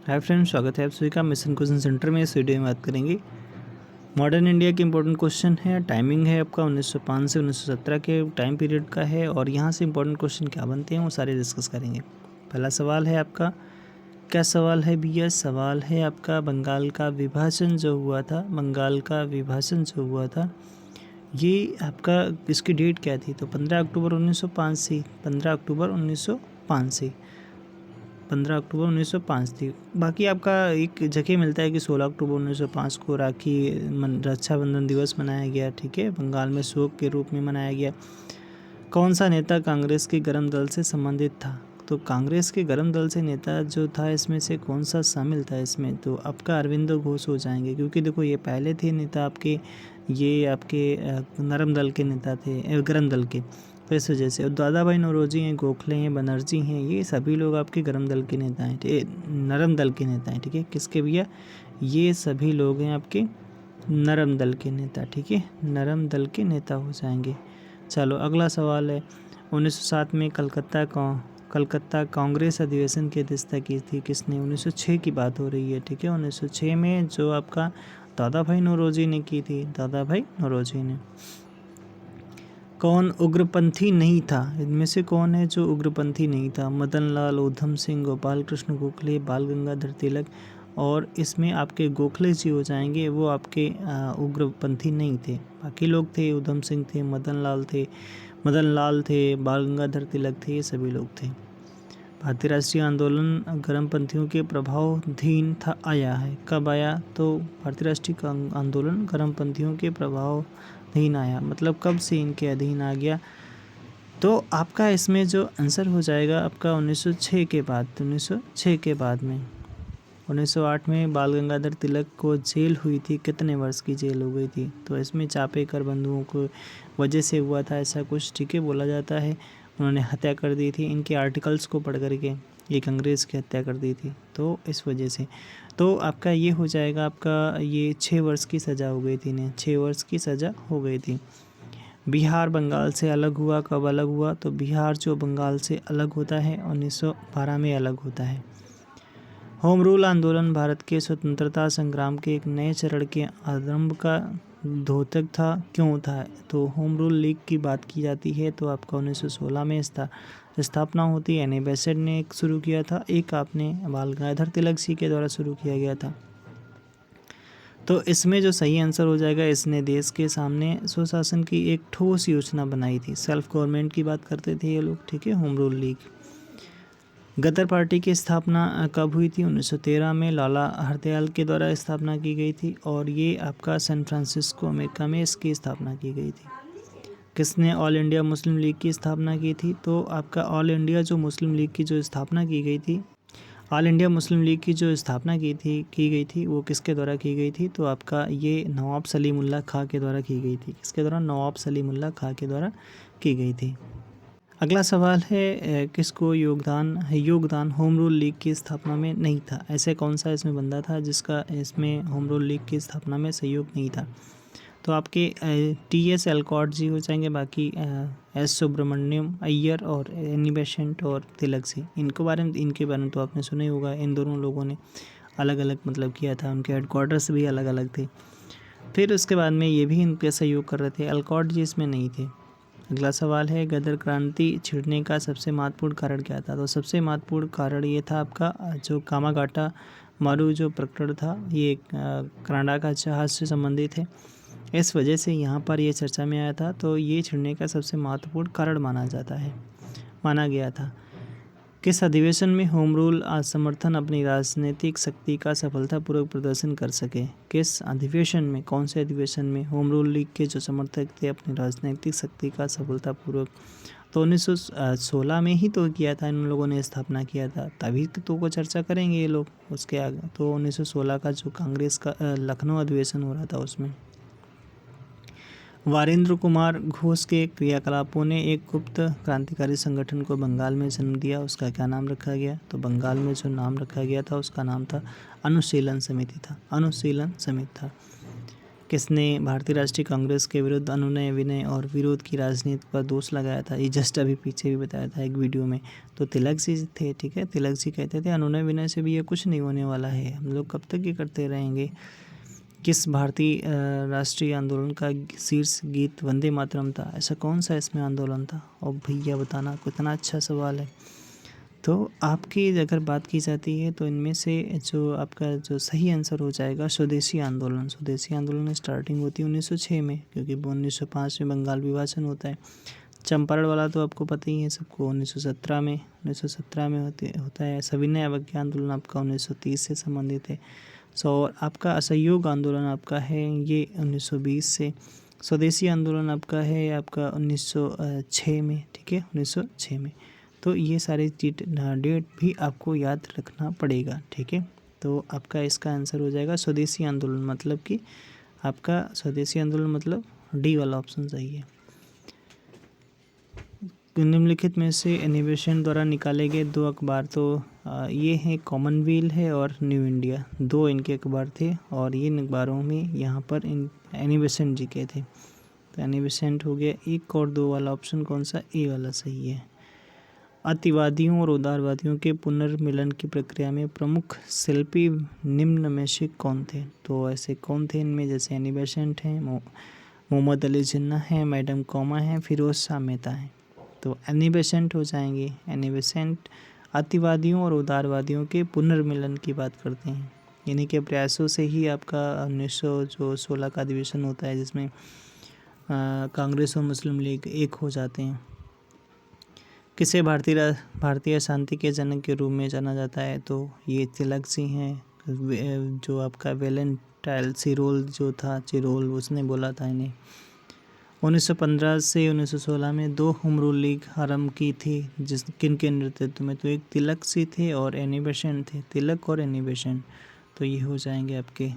Hi friends, स्वागत है आप सभी का मिशन क्वेश्चन सेंटर में। इस वीडियो में बात करेंगे मॉडर्न इंडिया के इंपॉर्टेंट क्वेश्चन है। टाइमिंग है आपका 1905 से 1917 के टाइम पीरियड का है और यहाँ से इंपॉर्टेंट क्वेश्चन क्या बनते हैं वो सारे डिस्कस करेंगे। पहला सवाल है आपका, क्या सवाल है भैया? सवाल है आपका, बंगाल का विभाजन जो हुआ था, बंगाल का विभाजन जो हुआ था ये आपका इसकी डेट क्या थी? तो 15 अक्टूबर 1905 से 15 अक्टूबर 1905 से 15 अक्टूबर 1905 थी। बाकी आपका एक जगह मिलता है कि 16 अक्टूबर 1905 को रक्षाबंधन दिवस मनाया गया। ठीक है, बंगाल में शोक के रूप में मनाया गया। कौन सा नेता कांग्रेस के गरम दल से संबंधित था? तो कांग्रेस के गरम दल से नेता जो था इसमें से कौन सा शामिल था इसमें? तो आपका अरविंदो घोष हो जाएंगे, क्योंकि देखो ये पहले थे नेता आपके, ये आपके नरम दल के नेता थे, गरम दल के। तो इस वजह से, और दादा भाई नौरोजी हैं, गोखले हैं, बनर्जी हैं, ये सभी लोग आपके गरम दल के नेता हैं, नरम दल के नेता हैं। ठीक है, किसके भैया? ये सभी लोग हैं आपके नरम दल के नेता। ठीक है, नरम दल के नेता हो जाएंगे। चलो अगला सवाल है, 1907 में कलकत्ता कांग्रेस अधिवेशन की अध्यक्षता की थी किसने? 1906 की बात हो रही है। ठीक है, 1906 में जो आपका दादा भाई नौरोजी ने की थी, दादा भाई नौरोजी ने। कौन उग्रपंथी नहीं था? इनमें से कौन है जो उग्रपंथी नहीं था? मदन लाल, ऊधम सिंह, गोपाल कृष्ण गोखले, बाल गंगाधर तिलक। और इसमें आपके गोखले जी हो जाएंगे, वो आपके उग्रपंथी नहीं थे। बाकी लोग थे, ऊधम सिंह थे, मदन लाल थे, बाल गंगाधर तिलक थे, ये सभी लोग थे। भारतीय राष्ट्रीय आंदोलन गर्मपंथियों के प्रभावाधीन था, आया है। कब आया? तो भारतीय राष्ट्रीय आंदोलन गर्मपंथियों के प्रभावाधीन आया, मतलब कब से इनके अधीन आ गया? तो आपका इसमें जो आंसर हो जाएगा आपका 1906 के बाद। 1906 के बाद में 1908 में बाल गंगाधर तिलक को जेल हुई थी। कितने वर्ष की जेल हो गई थी? तो इसमें चापेकर बंधुओं को वजह से हुआ था ऐसा कुछ। ठीक है, बोला जाता है उन्होंने हत्या कर दी थी, इनके आर्टिकल्स को पढ़ करके एक अंग्रेज़ की हत्या कर दी थी, तो इस वजह से। तो आपका ये हो जाएगा, आपका ये 6 वर्ष की सज़ा हो गई थी इन्हें, 6 वर्ष की सज़ा हो गई थी। बिहार बंगाल से अलग हुआ, कब अलग हुआ? तो बिहार जो बंगाल से अलग होता है 1912 में अलग होता है। होम रूल आंदोलन भारत के स्वतंत्रता संग्राम के एक नए चरण के आरंभ का द्योतक था, क्यों था? तो होम रूल लीग की बात की जाती है, तो आपका 1916 में स्थापना होती है। एनी बेसेंट ने एक शुरू किया था, एक आपने बाल गंगाधर तिलक जी के द्वारा शुरू किया गया था। तो इसमें जो सही आंसर हो जाएगा, इसने देश के सामने स्वशासन की एक ठोस योजना बनाई थी। सेल्फ गवर्नमेंट की बात करते थे ये लोग। ठीक है, होम रूल लीग। गदर पार्टी की स्थापना कब हुई थी? 1913 में लाला हरदयाल के द्वारा स्थापना की गई थी, और ये आपका सैन फ्रांसिस्को अमेरिका में इसकी स्थापना की गई थी। किसने ऑल इंडिया मुस्लिम लीग की स्थापना की थी? तो आपका ऑल इंडिया जो मुस्लिम लीग की जो स्थापना की गई थी, ऑल इंडिया मुस्लिम लीग की जो स्थापना की गई थी वो किसके द्वारा की गई थी? तो आपका ये नवाब सलीमुल्लाह खां के द्वारा की गई थी। किसके द्वारा? नवाब सलीमुल्लाह खां के द्वारा की गई थी। अगला सवाल है, किसको योगदान होम रूल लीग की स्थापना में नहीं था? ऐसे कौन सा इसमें बंदा था जिसका इसमें होम रूल लीग की स्थापना में सहयोग नहीं था? तो आपके टी.एस. एलकॉट जी हो जाएंगे, बाकी एस सुब्रमण्यम अय्यर और एनी बेसेंट और तिलक जी। इनके बारे में तो आपने सुना ही होगा। इन दोनों लोगों ने अलग अलग मतलब किया था, उनके हेडक्वार्टर्स भी अलग अलग थे। फिर उसके बाद में ये भी इनके सहयोग कर रहे थे। एलकॉट जी इसमें नहीं थे। अगला सवाल है, गदर क्रांति छिड़ने का सबसे महत्वपूर्ण कारण क्या था? तो सबसे महत्वपूर्ण कारण ये था आपका जो कामागाटा मारू जो प्रकरण था, ये कनाडा का जहाज से संबंधित है, इस वजह से यहाँ पर ये चर्चा में आया था। तो ये छिड़ने का सबसे महत्वपूर्ण कारण माना गया था। किस अधिवेशन में होम रूल समर्थन अपनी राजनीतिक शक्ति का सफलतापूर्वक प्रदर्शन कर सके? किस अधिवेशन में, कौन से अधिवेशन में होम रूल लीग के जो समर्थक थे अपनी राजनीतिक शक्ति का सफलतापूर्वक? तो 1916 में ही तो किया था, इन लोगों ने स्थापना किया था, तभी तो को चर्चा करेंगे ये लोग उसके आगे। तो 1916 का जो कांग्रेस का लखनऊ अधिवेशन हो रहा था उसमें। वारेंद्र कुमार घोष के क्रियाकलापों ने एक गुप्त क्रांतिकारी संगठन को बंगाल में जन्म दिया, उसका क्या नाम रखा गया? तो बंगाल में जो नाम रखा गया था उसका नाम था अनुशीलन समिति था, अनुशीलन समिति था। किसने भारतीय राष्ट्रीय कांग्रेस के विरुद्ध अनुनय विनय और विरोध की राजनीति पर दोष लगाया था? ये जस्ट अभी पीछे भी बताया था एक वीडियो में। तो तिलक जी थे, ठीक है। तिलक जी कहते थे अनुनय विनय से भी ये कुछ नहीं होने वाला है, हम लोग कब तक ये करते रहेंगे। किस भारतीय राष्ट्रीय आंदोलन का शीर्ष गीत वंदे मातरम था? ऐसा कौन सा इसमें आंदोलन था? और भैया बताना, कितना अच्छा सवाल है। तो आपकी अगर बात की जाती है तो इनमें से जो आपका जो सही आंसर हो जाएगा स्वदेशी आंदोलन। स्वदेशी आंदोलन स्टार्टिंग होती है 1906 में, क्योंकि 1905 में बंगाल विभाजन होता है। चंपारण वाला तो आपको पता ही है सबको, 1917 में होता है। सविनय अवज्ञा आंदोलन आपका 1930 से संबंधित है। और आपका असहयोग आंदोलन आपका है ये 1920 से। स्वदेशी आंदोलन आपका है आपका 1906 में, ठीक है, 1906 में। तो ये सारे डेट भी आपको याद रखना पड़ेगा, ठीक है। तो आपका इसका आंसर हो जाएगा स्वदेशी आंदोलन, मतलब कि आपका स्वदेशी आंदोलन मतलब डी वाला ऑप्शन सही है। निम्नलिखित में से एनिबेशन द्वारा निकाले गए 2 अखबार, तो ये हैं कॉमनवेल्थ है और न्यू इंडिया, 2 इनके अखबार थे। और इन अखबारों में यहाँ पर एनी जी के थे। तो एनी हो गया 1 और 2 वाला ऑप्शन कौन सा? ए वाला सही है। अतिवादियों और उदारवादियों के पुनर्मिलन की प्रक्रिया में प्रमुख शिल्पी निम्न में से कौन थे? तो ऐसे कौन थे इनमें? जैसे एनी बेसेंट हैं, मोहम्मद अली जिन्ना हैं, मैडम कौमा हैं, फिरोज शाह मेहता हैं। तो एनी बेसेंट हो जाएंगे। एनी बेसेंट अतिवादियों और उदारवादियों के पुनर्मिलन की बात करते हैं। इन्हीं के प्रयासों से ही आपका 1916 का अधिवेशन होता है, जिसमें कांग्रेस और मुस्लिम लीग एक हो जाते हैं। किसे भारतीय शांति के जनक के रूप में जाना जाता है? तो ये तिलक जी हैं। जो आपका वेलेंटाइन सिरोल जो था, चिरोल, उसने बोला था इन्हें। 1915 से 1916 में 2 होम लीग आरंभ की थी, किनके नेतृत्व में? तो एक तिलक जी थे और एनी बेसेंट थे। तिलक और एनी बेसेंट, तो ये हो जाएंगे आपके